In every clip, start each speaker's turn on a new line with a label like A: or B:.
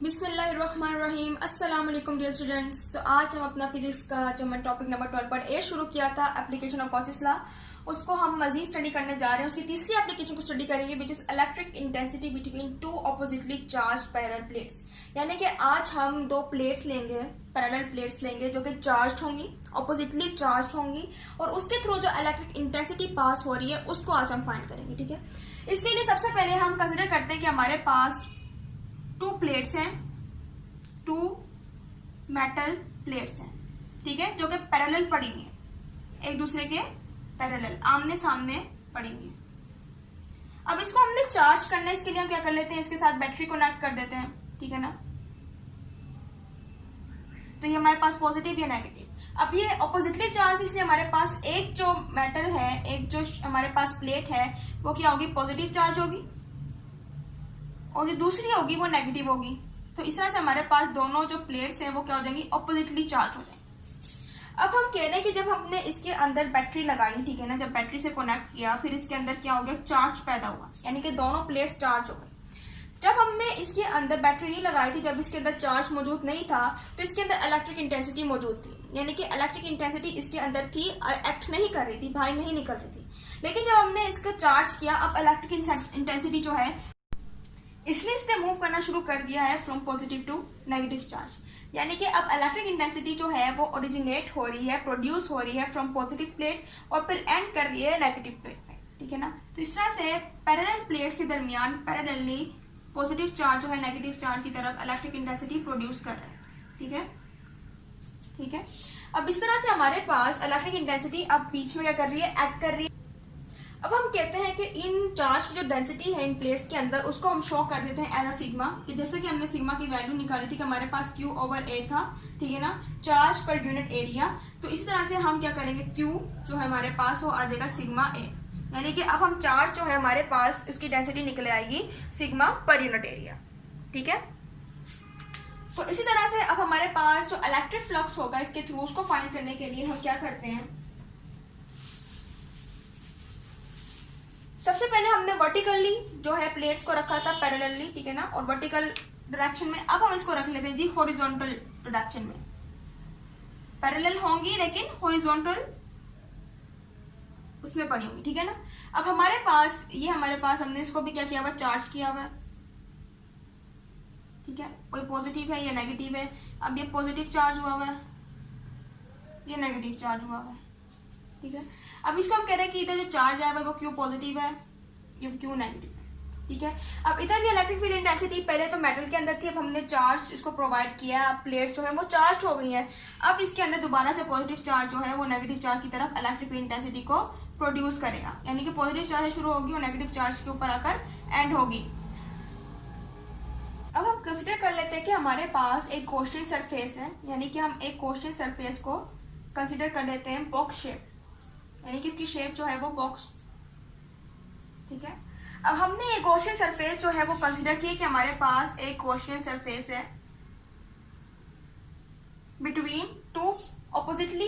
A: बिस्मिल्लाहिर्रहमानिर्रहीम। अस्सलाम वालेकुम डियर स्टूडेंट्स। तो आज हम अपना फिजिक्स का जो मैं टॉपिक नंबर 12.8 शुरू किया था एप्लीकेशन ऑफ कॉचेस लॉ, उसको हम मजीद स्टडी करने जा रहे हैं। उसकी तीसरी एप्लीकेशन को स्टडी करेंगे which is electric intensity between two oppositely charge parallel plates. यानी कि आज हम दो प्लेट्स लेंगे, पैरेलल प्लेट्स लेंगे जो कि चार्ज होंगी, ऑपोजिटली चार्ज होंगी, और उसके थ्रू जो इलेक्ट्रिक इंटेंसिटी पास हो रही है उसको आज हम फाइंड करेंगे। ठीक है, इसके लिए सबसे पहले हम कंसिडर करते हैं कि हमारे पास टू प्लेट्स हैं, टू मेटल प्लेट्स हैं, ठीक है, जो कि पैरेलल पड़ी हुई हैं, एक दूसरे के पैरेलल आमने सामने पड़ी हुई हैं। अब इसको हमने चार्ज करना है, इसके लिए हम क्या कर लेते हैं, इसके साथ बैटरी कनेक्ट कर देते हैं, ठीक है ना। तो ये हमारे पास पॉजिटिव या नेगेटिव। अब ये ऑपोजिटली चार्ज, इसलिए हमारे पास एक जो मेटल है, एक जो हमारे पास प्लेट है, वो क्या होगी, पॉजिटिव चार्ज होगी, और जो दूसरी होगी वो नेगेटिव होगी। तो इस तरह से हमारे पास दोनों जो प्लेट्स हैं वो क्या हो जाएंगी, ऑपोजिटली चार्ज हो जाएंगी। अब हम कह रहे हैं कि जब हमने इसके अंदर बैटरी लगाई, ठीक है ना, जब बैटरी से कनेक्ट किया, फिर इसके अंदर क्या हो गया, चार्ज पैदा हुआ, यानी कि दोनों प्लेट्स चार्ज हो गई। जब हमने इसके अंदर बैटरी नहीं लगाई थी, जब इसके अंदर चार्ज मौजूद नहीं था, तो इसके अंदर इलेक्ट्रिक इंटेंसिटी मौजूद थी, यानी कि इलेक्ट्रिक इंटेंसिटी इसके अंदर थी, एक्ट नहीं कर रही थी, बाहर नहीं निकल रही थी। लेकिन जब हमने इसको चार्ज किया, अब इलेक्ट्रिक इंटेंसिटी जो है, इसलिए इसने मूव करना शुरू कर दिया है from positive to negative charge, यानी कि अब इलेक्ट्रिक इंटेंसिटी जो है वो ओरिजिनेट हो रही है, प्रोड्यूस हो रही है फ्रॉम पॉजिटिव प्लेट, और फिर एंड कर रही है नेगेटिव प्लेट में, ठीक है ना। तो इस तरह से पैरेलल प्लेट्स के दरमियान पैरेलली पॉजिटिव चार्ज जो है नेगेटिव चार्ज की तरफ इलेक्ट्रिक इंटेंसिटी प्रोड्यूस कर रहा है, ठीक है, ठीक है। अब इस तरह से हमारे पास इलेक्ट्रिक इंटेंसिटी अब बीच में क्या कर रही है, एक्ट कर रही है। अब हम कहते हैं कि इन चार्ज की जो डेंसिटी है इन प्लेट्स के अंदर, उसको हम शो कर देते हैं एज अ सिग्मा, कि जैसे कि हमने सिग्मा की वैल्यू निकाली थी कि हमारे पास Q/A था, ठीक है ना, चार्ज पर यूनिट एरिया। तो इस तरह से हम क्या करेंगे, Q जो है हमारे पास वो आ जाएगा सिग्मा A, यानी कि अब हम चार्ज जो है हमारे पास उसकी डेंसिटी निकल आएगी सिग्मा पर यूनिट एरिया, ठीक है। तो इसी तरह से अब हमारे पास जो इलेक्ट्रिक फ्लक्स होगा इसके थ्रू, उसको फाइंड करने के लिए हम क्या करते हैं, सबसे पहले हमने वर्टिकली जो है प्लेट्स को रखा था पैरेलली, ठीक है ना, और वर्टिकल डायरेक्शन में। अब हम इसको रख लेते हैं जी हॉरिजॉन्टल डायरेक्शन में, पैरेलल होंगी लेकिन हॉरिजॉन्टल उसमें पड़ी होंगी, ठीक है ना। अब हमारे पास ये हमने इसको भी क्या किया हुआ, चार्ज किया हुआ है, ठीक है, कोई पॉजिटिव है या नेगेटिव है। अब ये पॉजिटिव चार्ज हुआ हुआ है, ये नेगेटिव चार्ज हुआ हुआ है, ठीक है। अब इसको हम कह रहे हैं कि इधर जो चार्ज आया वो Q पॉजिटिव है, ये Q नेगेटिव है, ठीक है। अब इधर भी इलेक्ट्रिक फील्ड इंटेंसिटी पहले तो मेटल के अंदर थी, अब हमने चार्ज इसको प्रोवाइड किया, अब प्लेट्स जो है वो चार्ज हो गई हैं। अब इसके अंदर दोबारा से पॉजिटिव चार्ज जो है वो नेगेटिव चार्ज की तरफ इलेक्ट्रिक फील्ड इंटेंसिटी को प्रोड्यूस करेगा, यानी कि पॉजिटिव चार्ज शुरू होगी और नेगेटिव चार्ज के ऊपर आकर एंड होगी। अब हम कंसिडर कर लेते हैं कि हमारे पास एक गॉसियन सरफेस है, यानी कि हम एक गॉसियन सरफेस को कंसिडर कर लेते हैं बॉक्स शेप, यानी कि इसकी शेप जो है वो बॉक्स, ठीक है। अब हमने ये गॉसियन सरफेस जो है वो कंसिडर किया कि हमारे पास एक गॉसियन सरफेस है between two oppositely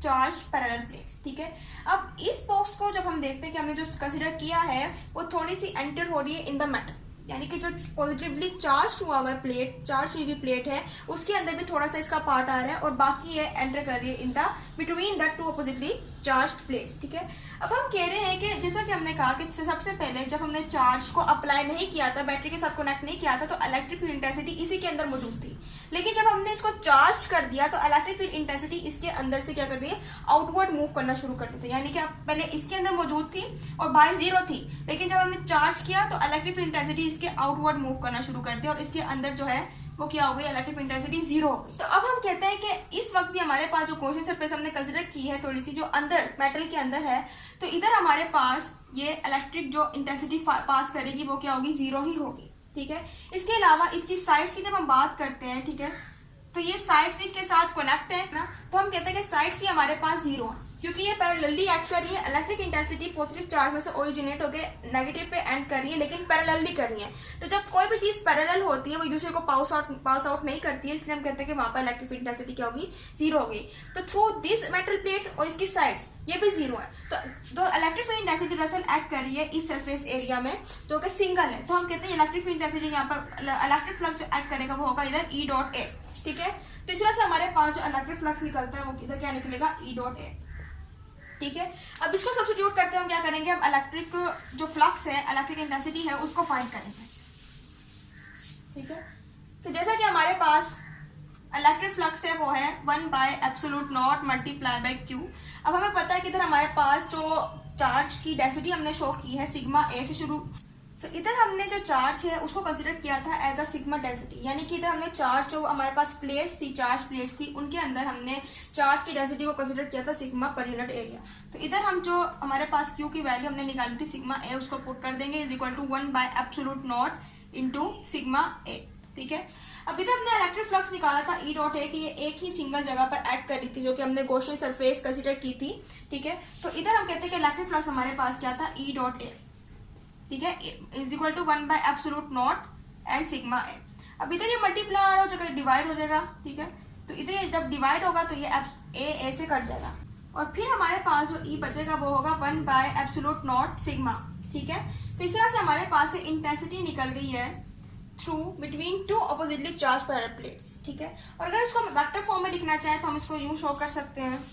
A: charge parallel plates, ठीक है। अब इस बॉक्स को जब हम देखते हैं कि हमने जो कंसिडर किया है वो थोड़ी सी एंटर हो रही है इन द मेटल, यानी कि जो पॉजिटिवली चार्ज हुआ हुआ प्लेट, चार्ज हुई प्लेट है, उसके अंदर भी थोड़ा सा इसका पार्ट आ रहा है, और बाकी ये एंटर कर रही है in the between the two oppositely charged plates, ठीक है। अब हम कह रहे हैं कि जैसा कि हमने कहा कि सबसे पहले जब हमने चार्ज को अप्लाई नहीं किया था, बैटरी के साथ कनेक्ट नहीं किया था, तो इलेक्ट्रिक फील्ड इंटेंसिटी इसी के अंदर मौजूद थी। लेकिन जब हमने इसको चार्ज कर दिया तो इलेक्ट्रिक फील्ड इंटेंसिटी इसके अंदर से क्या कर दी है, आउटवर्ड मूव करना शुरू कर दी थी, यानी कि पहले इसके अंदर मौजूद थी और बाहर जीरो थी, लेकिन जब हमने चार्ज किया तो इलेक्ट्रिक फील्ड इंटेंसिटी इसके आउटवर्ड मूव करना शुरू कर दिया, और इसके अंदर जो है वो क्या हो गई, इलेक्ट्रिक इंटेंसिटी जीरो। तो अब हम कहते हैं कि इस वक्त भी हमारे पास जो गॉसियन सरफेस हमने कंसिडर की है थोड़ी सी जो अंदर मेटल के अंदर है, तो इधर हमारे पास ये इलेक्ट्रिक जो इंटेंसिटी पास करेगी वो क्या होगी, जीरो ही होगी, ठीक है। इसके अलावा इसकी साइड्स की जब हम बात करते हैं, ठीक है, तो ये साइड्स भी इसके साथ कनेक्ट है ना, तो हम कहते हैं कि साइड्स भी हमारे पास जीरो है, क्योंकि ये पैरेलली एक्ट कर रही है। इलेक्ट्रिक इंटेंसिटी पॉजिटिव चार्ज में से ओरिजिनेट होकर नेगेटिव पे एंड कर रही है, लेकिन पैरेलली कर रही है। तो जब कोई भी चीज पैरेलल होती है वो एक दूसरे को पास आउट नहीं करती है, इसलिए हम कहते हैं कि वहां पर इलेक्ट्रिक इंटेंसिटी क्या होगी, जीरो होगी। तो थ्रू दिस मेटल प्लेट और इसकी साइड्स ये भी जीरो है। तो इलेक्ट्रिक फील्ड इंटेंसिटी दरअसल एक्ट कर रही है इस सरफेस एरिया में जो कि सिंगल है। तो हम कहते हैं इलेक्ट्रिक फील्ड इंटेंसिटी यहाँ पर इलेक्ट्रिक फ्लक्स जो एक्ट करेगा वो होगा इधर ई डॉट ए। ठीक है, तो इस तरह से हमारे पास जो इलेक्ट्रिक फ्लक्स निकलता है वो इधर क्या निकलेगा, ई डॉट ए। ठीक है, अब इसको सब्स्टिट्यूट करते हैं हम क्या करेंगे, अब इलेक्ट्रिक जो फ्लक्स है, इलेक्ट्रिक इंटेंसिटी है, उसको फाइंड करेंगे। ठीक है, तो जैसा कि हमारे पास इलेक्ट्रिक फ्लक्स है वो है 1/ε0 मल्टीप्लाई बाई क्यू। अब हमें पता है कि इधर हमारे पास जो चार्ज की डेंसिटी हमने शो की है सिग्मा ए से शुरू। सो इधर हमने जो चार्ज है उसको कंसिडर किया था एज अ सिग्मा डेंसिटी, यानी कि इधर हमने चार्ज जो हमारे पास प्लेट्स थी, चार्ज प्लेट्स थी, उनके अंदर हमने चार्ज की डेंसिटी को कंसिडर किया था सिग्मा पर यूनिट एरिया। तो इधर हम जो हमारे पास क्यू की वैल्यू हमने निकाली थी सिग्मा ए, उसको पुट कर देंगे is equal to 1/ε0 into sigma A. ठीक है, अब इधर हमने इलेक्ट्रिक फ्लक्स निकाला था ई डॉट ए कि ये एक ही सिंगल जगह पर एक्ट कर रही थी, जो कि हमने गॉसियन सरफेस कंसिडर की थी। ठीक है, तो इधर हम कहते हैं कि इलेक्ट्रिक फ्लक्स हमारे पास क्या था, ई डॉट ए। ठीक है, is equal to 1/ε0 and sigma A. अब इधर ये मल्टीप्लाई हो जाएगा, डिवाइड हो जाएगा। ठीक है, तो इधर जब डिवाइड होगा तो ये ए से कट जाएगा और फिर हमारे पास जो ई बचेगा वो होगा 1/ε0 सिग्मा। ठीक है, तो इस तरह से हमारे पास इंटेंसिटी निकल गई है through between two oppositely charge parallel plates. ठीक है, और अगर इसको हम वेक्टर फॉर्म में लिखना चाहें तो हम इसको यूं शो कर सकते हैं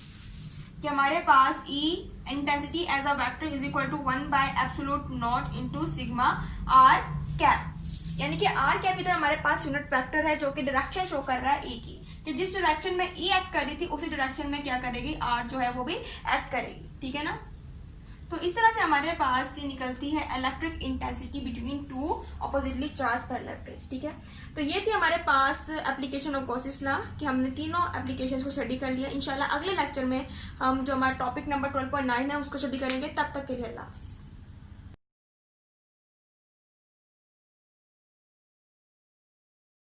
A: कि हमारे पास E intensity as a vector is equal to 1/ε0 into sigma R cap, यानी कि आर कैप इधर हमारे पास यूनिट वेक्टर है जो कि डायरेक्शन शो कर रहा है ई की, कि जिस डायरेक्शन में ई एक्ट कर रही थी उसी डायरेक्शन में क्या करेगी, आर जो है वो भी एक्ट करेगी। ठीक है ना, तो इस तरह से हमारे पास ये निकलती है electric intensity between two oppositely charge parallel plates. ठीक है, तो ये थी हमारे पास एप्लीकेशन ऑफ गॉसियस लॉ कि हमने तीनों एप्लीकेशंस को स्टडी कर लिया। इंशाल्लाह अगले लेक्चर में हम जो हमारा टॉपिक नंबर 12.9 है उसको स्टडी करेंगे। तब तक के लिए अल्लाह हाफिज़।